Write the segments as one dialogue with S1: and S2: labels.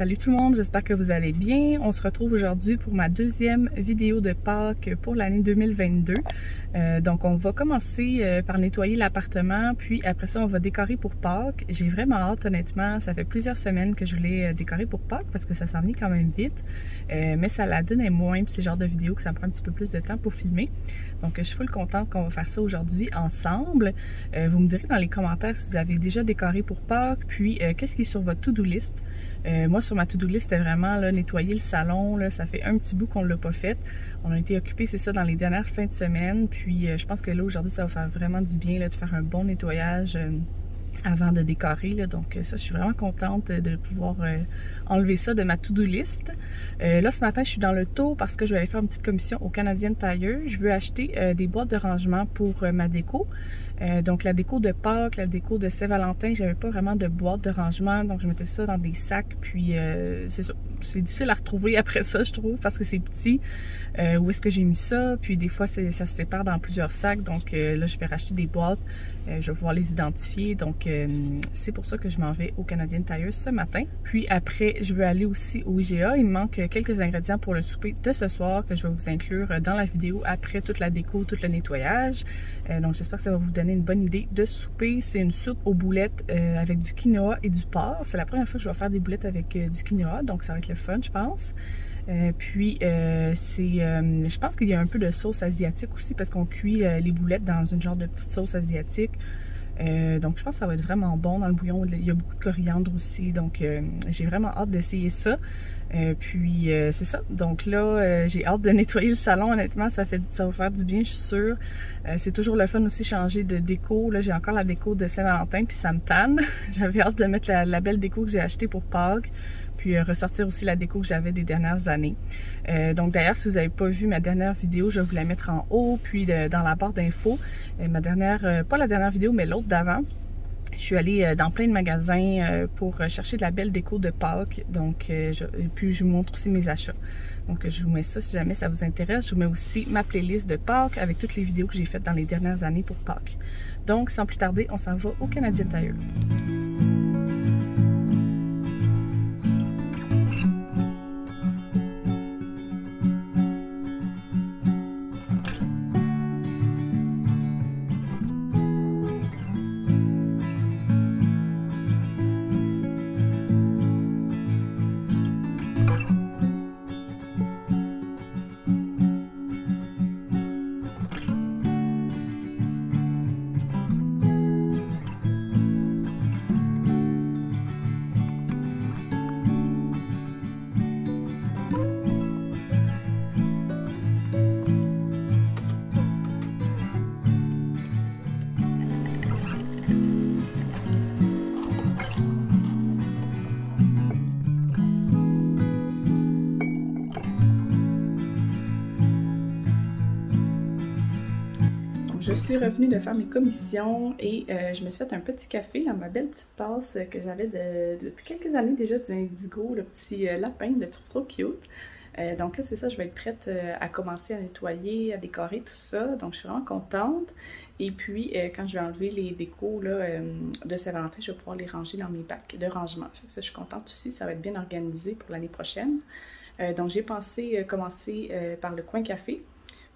S1: Salut tout le monde, j'espère que vous allez bien. On se retrouve aujourd'hui pour ma deuxième vidéo de Pâques pour l'année 2022. Donc on va commencer par nettoyer l'appartement, puis après ça on va décorer pour Pâques. J'ai vraiment hâte honnêtement, ça fait plusieurs semaines que je voulais décorer pour Pâques parce que ça s'en vient quand même vite. Mais ça la donnait moins, puis c'est le genre de vidéo que ça me prend un petit peu plus de temps pour filmer. Donc je suis full contente qu'on va faire ça aujourd'hui ensemble. Vous me direz dans les commentaires si vous avez déjà décoré pour Pâques, puis qu'est-ce qui est sur votre to-do list. Moi, sur ma to-do list, c'était vraiment là, nettoyer le salon. Là, ça fait un petit bout qu'on ne l'a pas fait. On a été occupés, c'est ça, dans les dernières fins de semaine. Puis, je pense que là, aujourd'hui, ça va faire vraiment du bien là, de faire un bon nettoyage avant de décorer. Là. Donc, ça, je suis vraiment contente de pouvoir enlever ça de ma to-do list. Là, ce matin, je suis dans le tour parce que je vais aller faire une petite commission au Canadian Tire. Je veux acheter des boîtes de rangement pour ma déco. Donc la déco de Pâques, la déco de Saint-Valentin, j'avais pas vraiment de boîte de rangement, donc je mettais ça dans des sacs, puis c'est ça. C'est difficile à retrouver après ça, je trouve, parce que c'est petit. Où est-ce que j'ai mis ça? Puis des fois, ça se sépare dans plusieurs sacs, donc là, je vais racheter des boîtes. Je vais pouvoir les identifier, donc c'est pour ça que je m'en vais au Canadian Tire ce matin. Puis après, je veux aller aussi au IGA. Il me manque quelques ingrédients pour le souper de ce soir que je vais vous inclure dans la vidéo après toute la déco, tout le nettoyage. Donc j'espère que ça va vous donner une bonne idée de souper. C'est une soupe aux boulettes avec du quinoa et du porc. C'est la première fois que je vais faire des boulettes avec du quinoa, donc ça va être le fun, je pense. Je pense qu'il y a un peu de sauce asiatique aussi parce qu'on cuit les boulettes dans une genre de petite sauce asiatique. Donc je pense que ça va être vraiment bon dans le bouillon. Il y a beaucoup de coriandre aussi, donc j'ai vraiment hâte d'essayer ça. C'est ça. Donc là, j'ai hâte de nettoyer le salon. Honnêtement, ça va faire du bien, je suis sûre. C'est toujours le fun aussi changer de déco. Là, j'ai encore la déco de Saint-Valentin, puis ça me tanne. J'avais hâte de mettre la belle déco que j'ai achetée pour Pâques. Puis ressortir aussi la déco que j'avais des dernières années. Donc d'ailleurs, si vous n'avez pas vu ma dernière vidéo, je vais vous la mettre en haut, puis dans la barre d'infos. Pas la dernière vidéo, mais l'autre d'avant. Je suis allée dans plein de magasins pour chercher de la belle déco de Pâques. Donc, puis je vous montre aussi mes achats. Donc, je vous mets ça si jamais ça vous intéresse. Je vous mets aussi ma playlist de Pâques avec toutes les vidéos que j'ai faites dans les dernières années pour Pâques. Donc, sans plus tarder, on s'en va au Canadian Tire. Je suis revenue de faire mes commissions et je me suis fait un petit café dans ma belle petite tasse que j'avais depuis quelques années déjà du Indigo, le petit lapin, je le trouve trop cute. Donc là, c'est ça, je vais être prête à commencer à nettoyer, à décorer tout ça. Donc je suis vraiment contente. Et puis, quand je vais enlever les décos là, de Saint-Valentin, je vais pouvoir les ranger dans mes bacs de rangement. Fait que ça, je suis contente aussi, ça va être bien organisé pour l'année prochaine. Donc j'ai pensé commencer par le coin café.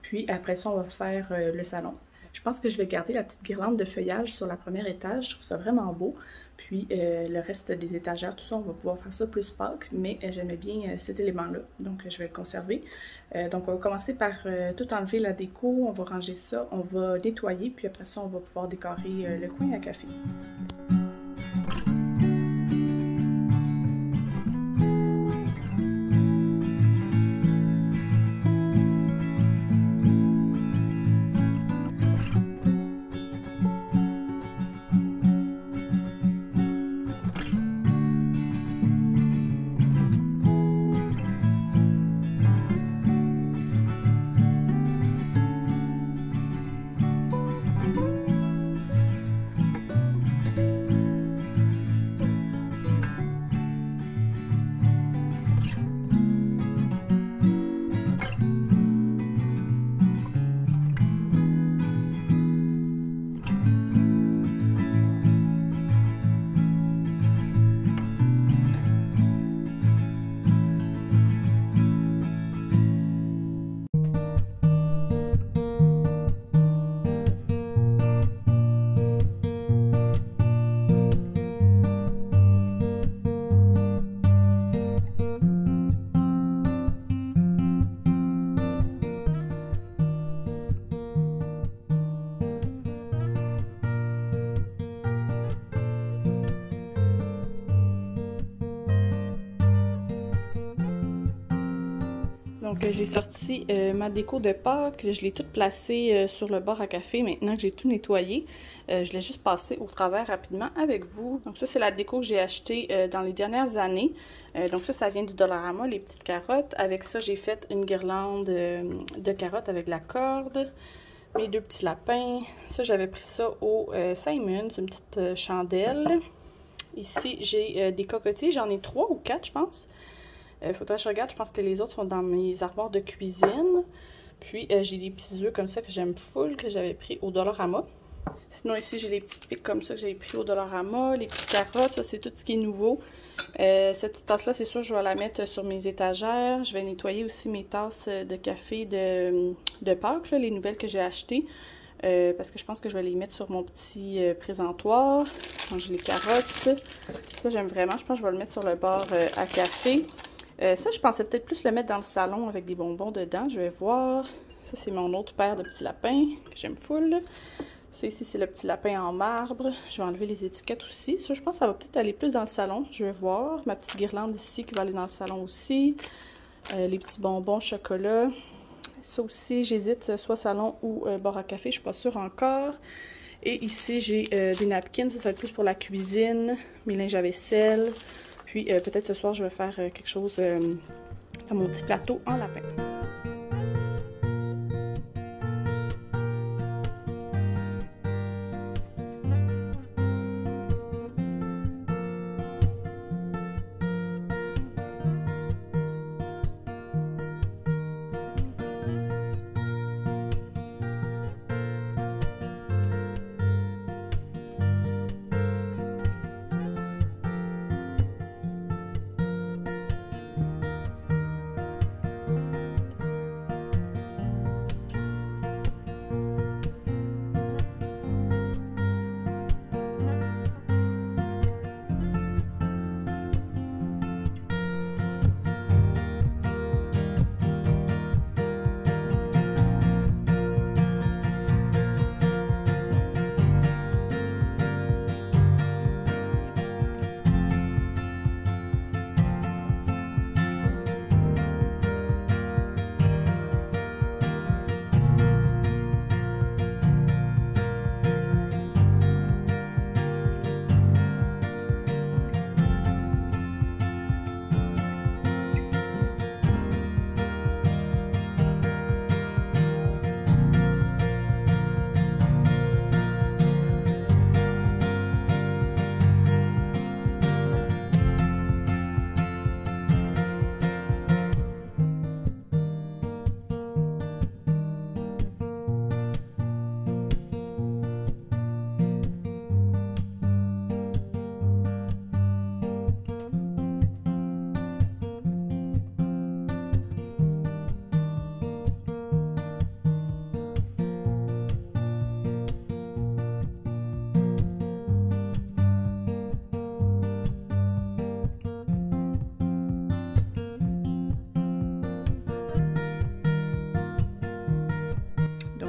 S1: Puis après ça, on va faire le salon. Je pense que je vais garder la petite guirlande de feuillage sur la première étage. Je trouve ça vraiment beau. Puis le reste des étagères, tout ça, on va pouvoir faire ça plus Pâques. Mais j'aimais bien cet élément-là. Donc je vais le conserver. Donc on va commencer par tout enlever la déco. On va ranger ça. On va nettoyer. Puis après ça, on va pouvoir décorer le coin à café. Donc j'ai sorti ma déco de Pâques, je l'ai toute placée sur le bar à café maintenant que j'ai tout nettoyé. Je l'ai juste passé au travers rapidement avec vous. Donc ça c'est la déco que j'ai achetée dans les dernières années. Donc ça vient du Dollarama, les petites carottes. Avec ça j'ai fait une guirlande de carottes avec la corde. Mes deux petits lapins. Ça j'avais pris ça au Simon, une petite chandelle. Ici j'ai des cocotiers, j'en ai 3 ou 4 je pense. Faudrait que je regarde, je pense que les autres sont dans mes armoires de cuisine. Puis j'ai des petits œufs comme ça que j'aime full, que j'avais pris au Dollarama. Sinon ici j'ai les petits pics comme ça que j'avais pris au Dollarama. Les petites carottes, ça c'est tout ce qui est nouveau. Cette petite tasse là c'est sûr je vais la mettre sur mes étagères. Je vais nettoyer aussi mes tasses de café de Pâques, là, les nouvelles que j'ai achetées. Parce que je pense que je vais les mettre sur mon petit présentoir. Donc j'ai les carottes. Ça j'aime vraiment, je pense que je vais le mettre sur le bar à café. Ça, je pensais peut-être plus le mettre dans le salon avec des bonbons dedans. Je vais voir. Ça, c'est mon autre paire de petits lapins que j'aime full. Ça, ici, c'est le petit lapin en marbre. Je vais enlever les étiquettes aussi. Ça, je pense que ça va peut-être aller plus dans le salon. Je vais voir. Ma petite guirlande ici qui va aller dans le salon aussi. Les petits bonbons chocolat. Ça aussi, j'hésite soit salon ou bar à café. Je ne suis pas sûre encore. Et ici, j'ai des napkins. Ça va être plus pour la cuisine. Mes linges à vaisselle. Puis peut-être ce soir, je vais faire quelque chose à mon petit plateau en lapin.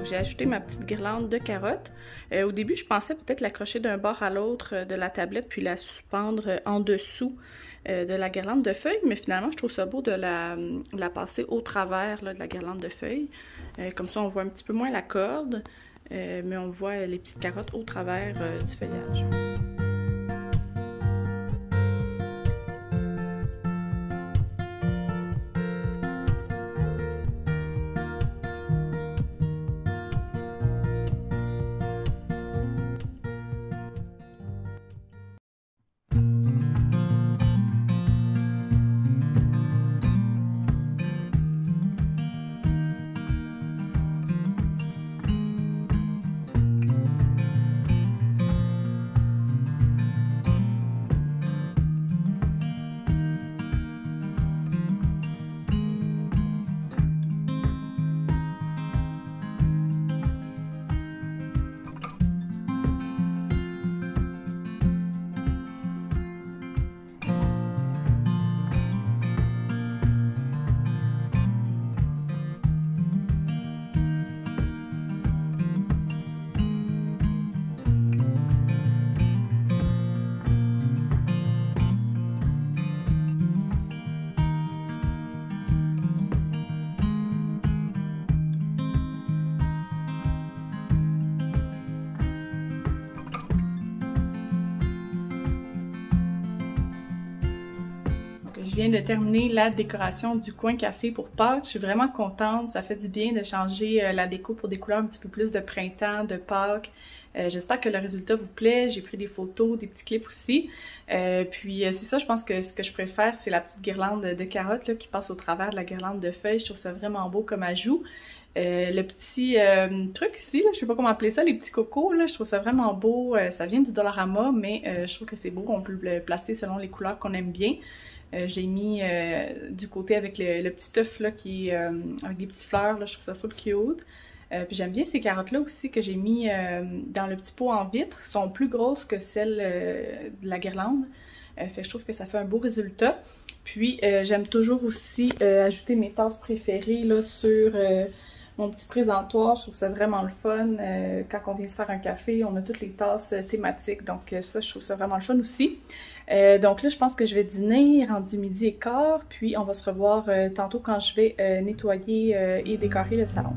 S1: J'ai ajouté ma petite guirlande de carottes. Au début, je pensais peut-être l'accrocher d'un bord à l'autre de la tablette puis la suspendre en dessous de la guirlande de feuilles, mais finalement, je trouve ça beau de la passer au travers là, de la guirlande de feuilles. Comme ça, on voit un petit peu moins la corde, mais on voit les petites carottes au travers du feuillage. viens de terminer la décoration du coin café pour Pâques. Je suis vraiment contente, ça fait du bien de changer la déco pour des couleurs un petit peu plus de printemps, de Pâques. J'espère que le résultat vous plaît. J'ai pris des photos, des petits clips aussi. Puis c'est ça, je pense que ce que je préfère, c'est la petite guirlande de carottes là, qui passe au travers de la guirlande de feuilles. Je trouve ça vraiment beau comme ajout. Le petit truc ici, là, je sais pas comment appeler ça, les petits cocos, là, je trouve ça vraiment beau. Ça vient du Dollarama, mais je trouve que c'est beau. On peut le placer selon les couleurs qu'on aime bien. Je l'ai mis du côté avec le petit œuf là, qui est avec des petites fleurs. Là, je trouve ça full cute. Puis j'aime bien ces carottes-là aussi que j'ai mis dans le petit pot en vitre. Elles sont plus grosses que celles de la guirlande. Fait que je trouve que ça fait un beau résultat. Puis j'aime toujours aussi ajouter mes tasses préférées là, sur mon petit présentoir. Je trouve ça vraiment le fun. Quand on vient se faire un café, on a toutes les tasses thématiques. Donc ça, je trouve ça vraiment le fun aussi. Donc là, je pense que je vais dîner, rendu 12h15. Puis on va se revoir tantôt quand je vais nettoyer et décorer le salon.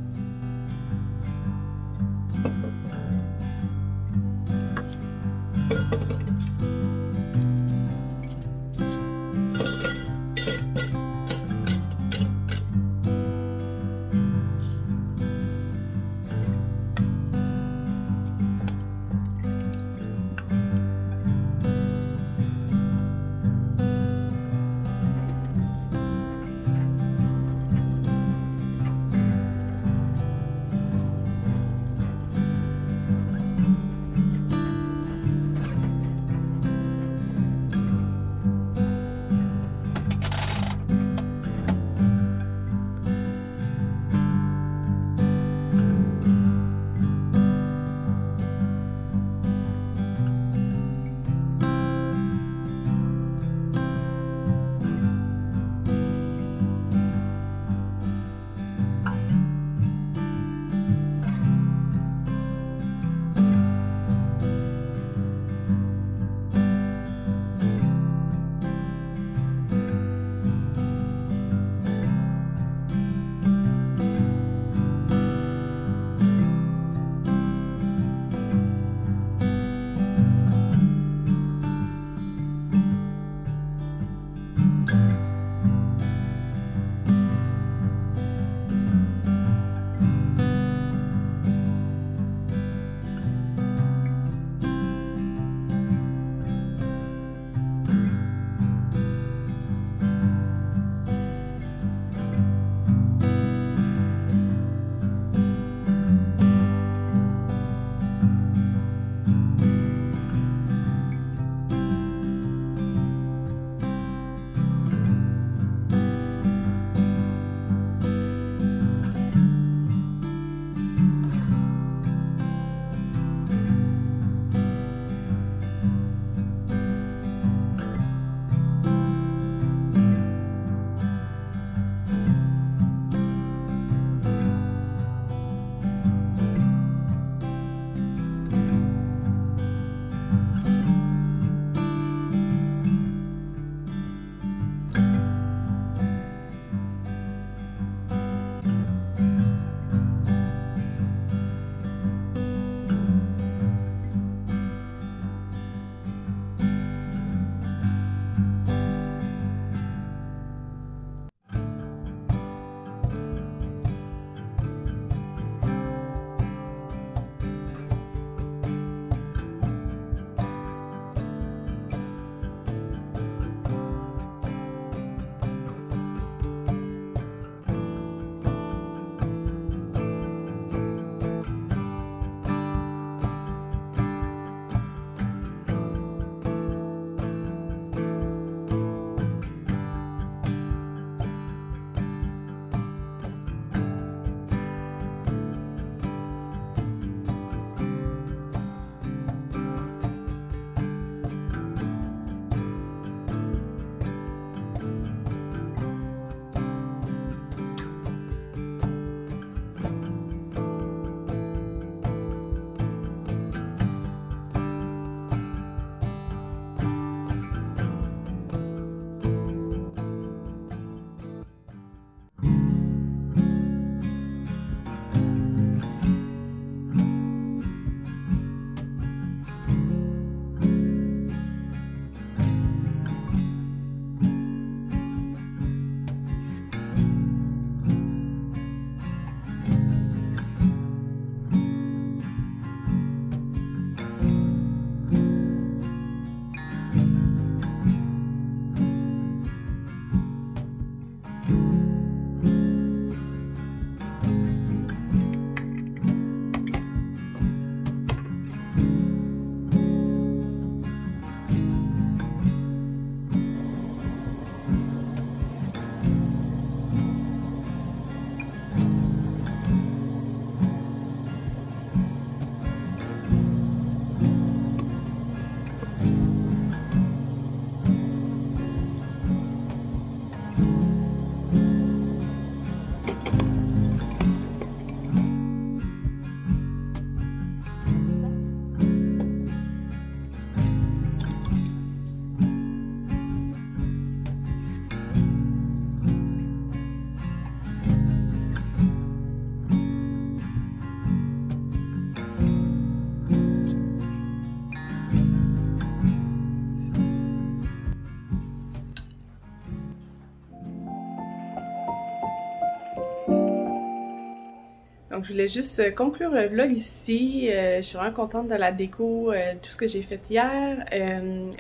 S1: Donc je voulais juste conclure le vlog ici. Je suis vraiment contente de la déco, tout ce que j'ai fait hier.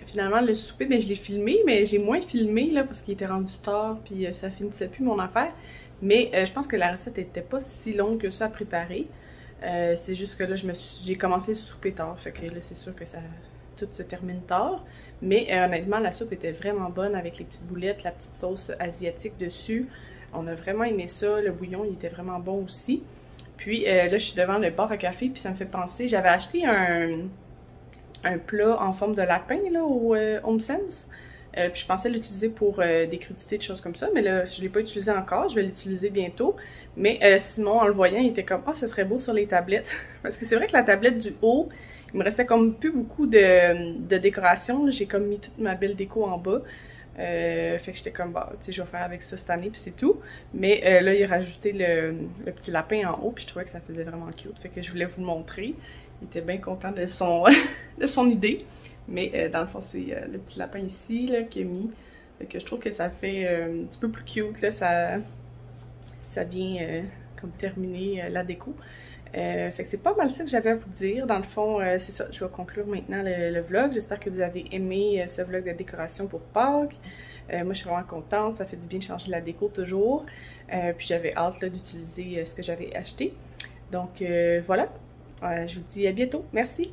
S1: Finalement le souper, ben, je l'ai filmé, mais j'ai moins filmé là parce qu'il était rendu tard puis ça finissait plus mon affaire. Mais je pense que la recette était pas si longue que ça à préparer. C'est juste que là j'ai commencé le souper tard, fait que là c'est sûr que tout se termine tard. Mais honnêtement la soupe était vraiment bonne avec les petites boulettes, la petite sauce asiatique dessus. On a vraiment aimé ça, le bouillon il était vraiment bon aussi. Puis là, je suis devant le bar à café, puis ça me fait penser, j'avais acheté un plat en forme de lapin là, au HomeSense. Puis je pensais l'utiliser pour des crudités, des choses comme ça, mais là, je ne l'ai pas utilisé encore, je vais l'utiliser bientôt. Mais Simon, en le voyant, il était comme « Ah, ce serait beau sur les tablettes. » Parce que c'est vrai que la tablette du haut, il me restait comme plus beaucoup de décoration. J'ai comme mis toute ma belle déco en bas. Fait que j'étais comme, bah, tu sais, je vais faire avec ça cette année, puis c'est tout. Mais là, il a rajouté le petit lapin en haut, puis je trouvais que ça faisait vraiment cute. Fait que je voulais vous le montrer. Il était bien content de son, de son idée. Mais dans le fond, c'est le petit lapin ici, là, qu'il a mis. Fait que je trouve que ça fait un petit peu plus cute, là. Ça vient comme terminer la déco. Fait que c'est pas mal ça que j'avais à vous dire. Dans le fond, c'est ça, je vais conclure maintenant le vlog. J'espère que vous avez aimé ce vlog de décoration pour Pâques. Moi, je suis vraiment contente. Ça fait du bien de changer la déco toujours. Puis j'avais hâte d'utiliser ce que j'avais acheté. Donc voilà, je vous dis à bientôt. Merci!